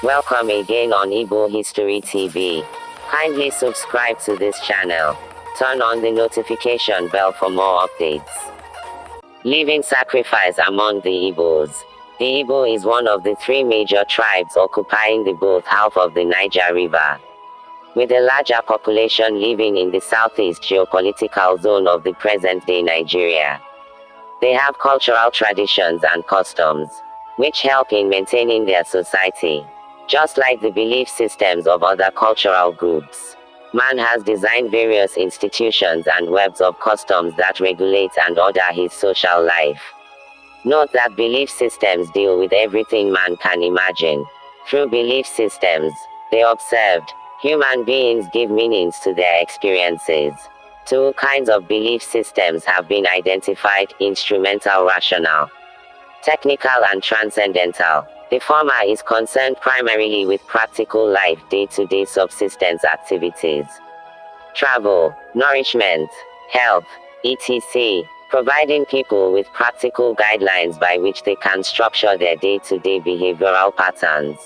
Welcome again on Igbo History TV. Kindly subscribe to this channel. Turn on the notification bell for more updates. Living sacrifice among the Igbos. The Igbo is one of the three major tribes occupying the both half of the Niger River. With a larger population living in the southeast geopolitical zone of the present-day Nigeria. They have cultural traditions and customs, which help in maintaining their society. Just like the belief systems of other cultural groups, man has designed various institutions and webs of customs that regulate and order his social life. Note that belief systems deal with everything man can imagine. Through belief systems, they observed, human beings give meanings to their experiences. Two kinds of belief systems have been identified: instrumental, rational, technical, and transcendental. The former is concerned primarily with practical life, day-to-day subsistence activities, travel, nourishment, health, etc., providing people with practical guidelines by which they can structure their day-to-day behavioral patterns,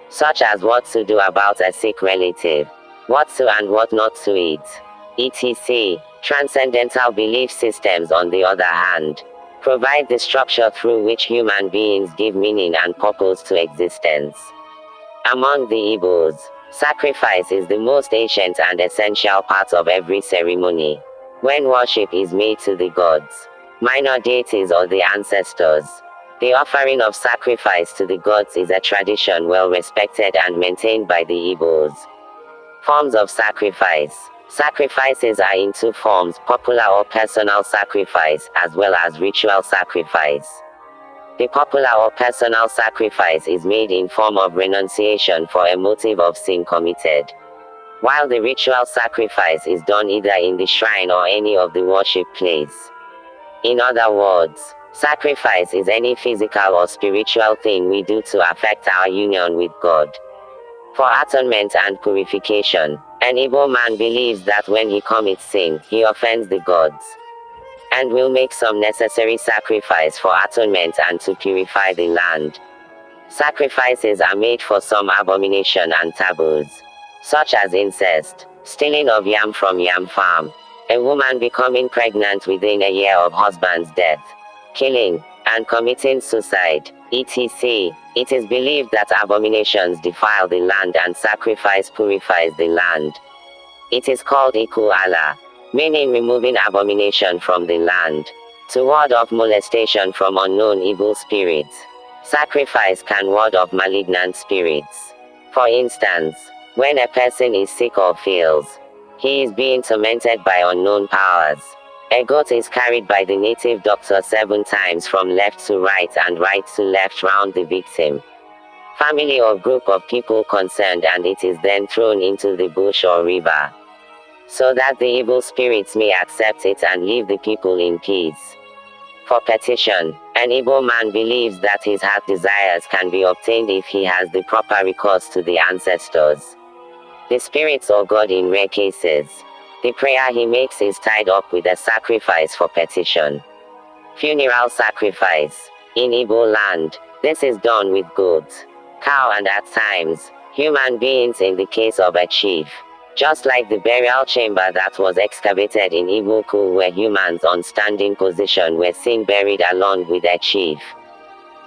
such as what to do about a sick relative, what to and what not to eat, etc. Transcendental belief systems, on the other hand, provide the structure through which human beings give meaning and purpose to existence. Among the Igbos, sacrifice is the most ancient and essential part of every ceremony. When worship is made to the gods, minor deities, or the ancestors, the offering of sacrifice to the gods is a tradition well respected and maintained by the Igbos. Forms of sacrifice. Sacrifices are in two forms: popular or personal sacrifice, as well as ritual sacrifice. The popular or personal sacrifice is made in form of renunciation for a motive of sin committed, while the ritual sacrifice is done either in the shrine or any of the worship place. In other words, sacrifice is any physical or spiritual thing we do to affect our union with God. For atonement and purification, an Igbo man believes that when he commits sin, he offends the gods, and will make some necessary sacrifice for atonement and to purify the land. Sacrifices are made for some abomination and taboos, such as incest, stealing of yam from yam farm, a woman becoming pregnant within a year of husband's death, killing, and committing suicide, etc. It is believed that abominations defile the land and sacrifice purifies the land. It is called Iku Allah, meaning removing abomination from the land, to ward off molestation from unknown evil spirits. Sacrifice can ward off malignant spirits. For instance, when a person is sick or feels he is being tormented by unknown powers, a goat is carried by the native doctor 7 times from left to right and right to left round the victim, family or group of people concerned, and it is then thrown into the bush or river, so that the evil spirits may accept it and leave the people in peace. For petition, an Igbo man believes that his heart desires can be obtained if he has the proper recourse to the ancestors, the spirits or God in rare cases. The prayer he makes is tied up with a sacrifice for petition. Funeral sacrifice. In Igbo land, this is done with goats, cow, and at times, human beings in the case of a chief. Just like the burial chamber that was excavated in Igbo Kul, where humans on standing position were seen buried along with their chief.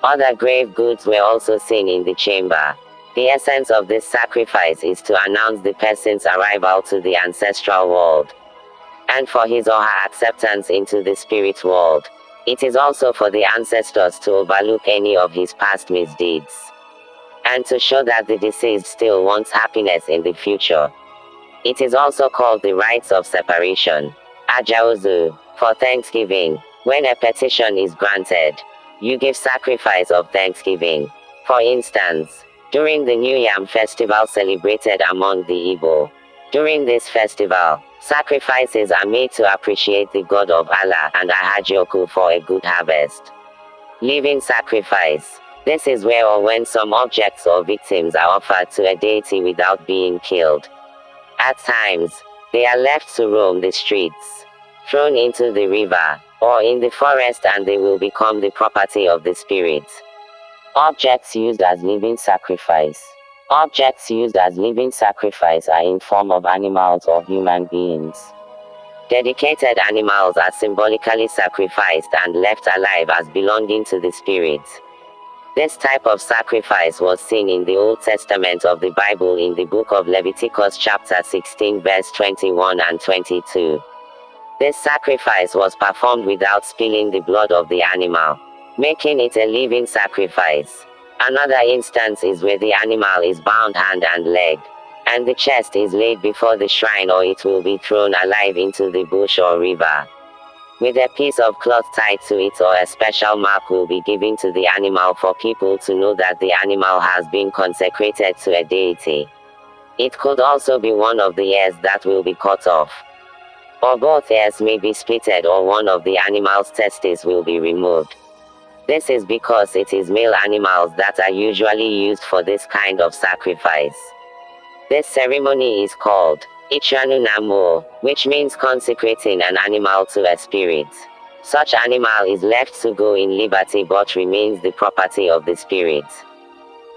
Other grave goods were also seen in the chamber. The essence of this sacrifice is to announce the person's arrival to the ancestral world, and for his or her acceptance into the spirit world. It is also for the ancestors to overlook any of his past misdeeds, and to show that the deceased still wants happiness in the future. It is also called the rites of separation, Ajaozu, for Thanksgiving. When a petition is granted, you give sacrifice of thanksgiving. For instance, during the New Yam festival celebrated among the Igbo. During this festival, sacrifices are made to appreciate the God of Allah and Ahajioku for a good harvest. Living sacrifice. This is where or when some objects or victims are offered to a deity without being killed. At times, they are left to roam the streets, thrown into the river, or in the forest, and they will become the property of the spirits. Objects used as living sacrifice. Objects used as living sacrifice are in form of animals or human beings. Dedicated animals are symbolically sacrificed and left alive as belonging to the spirit. This type of sacrifice was seen in the Old Testament of the Bible in the book of Leviticus chapter 16 verse 21 and 22. This sacrifice was performed without spilling the blood of the animal, making it a living sacrifice. Another instance is where the animal is bound hand and leg, and the chest is laid before the shrine, or it will be thrown alive into the bush or river. With a piece of cloth tied to it, or a special mark will be given to the animal for people to know that the animal has been consecrated to a deity. It could also be one of the ears that will be cut off, or both ears may be splitted, or one of the animal's testes will be removed. This is because it is male animals that are usually used for this kind of sacrifice. This ceremony is called Ichanunamo, which means consecrating an animal to a spirit. Such animal is left to go in liberty but remains the property of the spirit.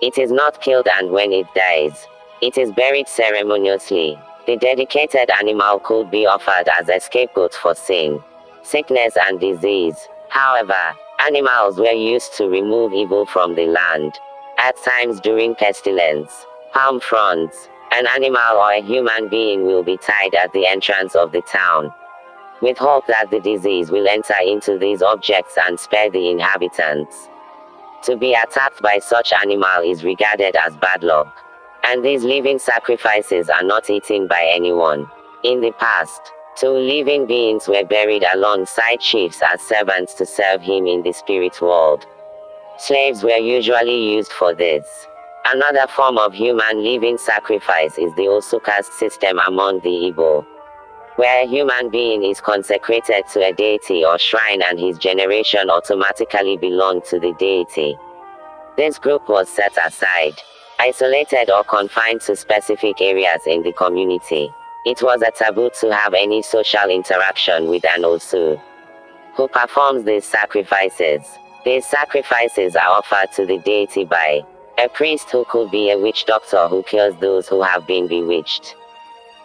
It is not killed, and when it dies, it is buried ceremoniously. The dedicated animal could be offered as a scapegoat for sin, sickness and disease. However, animals were used to remove evil from the land. At times during pestilence, palm fronds, an animal or a human being will be tied at the entrance of the town, with hope that the disease will enter into these objects and spare the inhabitants. To be attacked by such animal is regarded as bad luck, and these living sacrifices are not eaten by anyone. In the past, 2 living beings were buried alongside chiefs as servants to serve him in the spirit world. Slaves were usually used for this. Another form of human living sacrifice is the Osukas system among the Igbo, where a human being is consecrated to a deity or shrine and his generation automatically belonged to the deity. This group was set aside, isolated or confined to specific areas in the community. It was a taboo to have any social interaction with an Osu who performs these sacrifices. These sacrifices are offered to the deity by a priest, who could be a witch doctor who cures those who have been bewitched,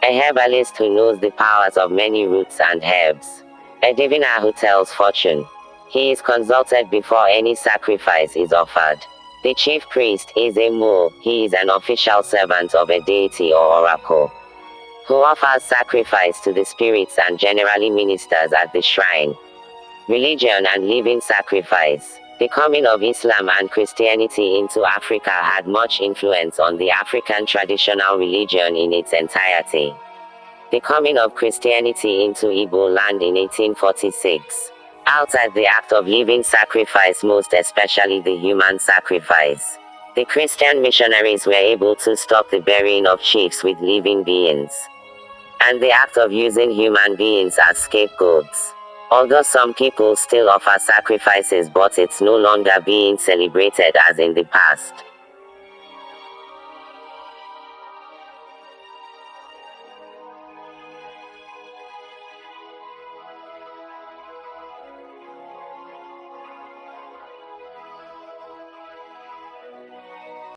a herbalist who knows the powers of many roots and herbs, a diviner who tells fortune. He is consulted before any sacrifice is offered. The chief priest is a Mo. He is an official servant of a deity or oracle, who offers sacrifice to the spirits and generally ministers at the shrine. Religion and living sacrifice. The coming of Islam and Christianity into Africa had much influence on the African traditional religion in its entirety. The coming of Christianity into Igbo land in 1846 altered the act of living sacrifice, most especially the human sacrifice. The Christian missionaries were able to stop the burying of chiefs with living beings, and the act of using human beings as scapegoats. Although some people still offer sacrifices, but it's no longer being celebrated as in the past.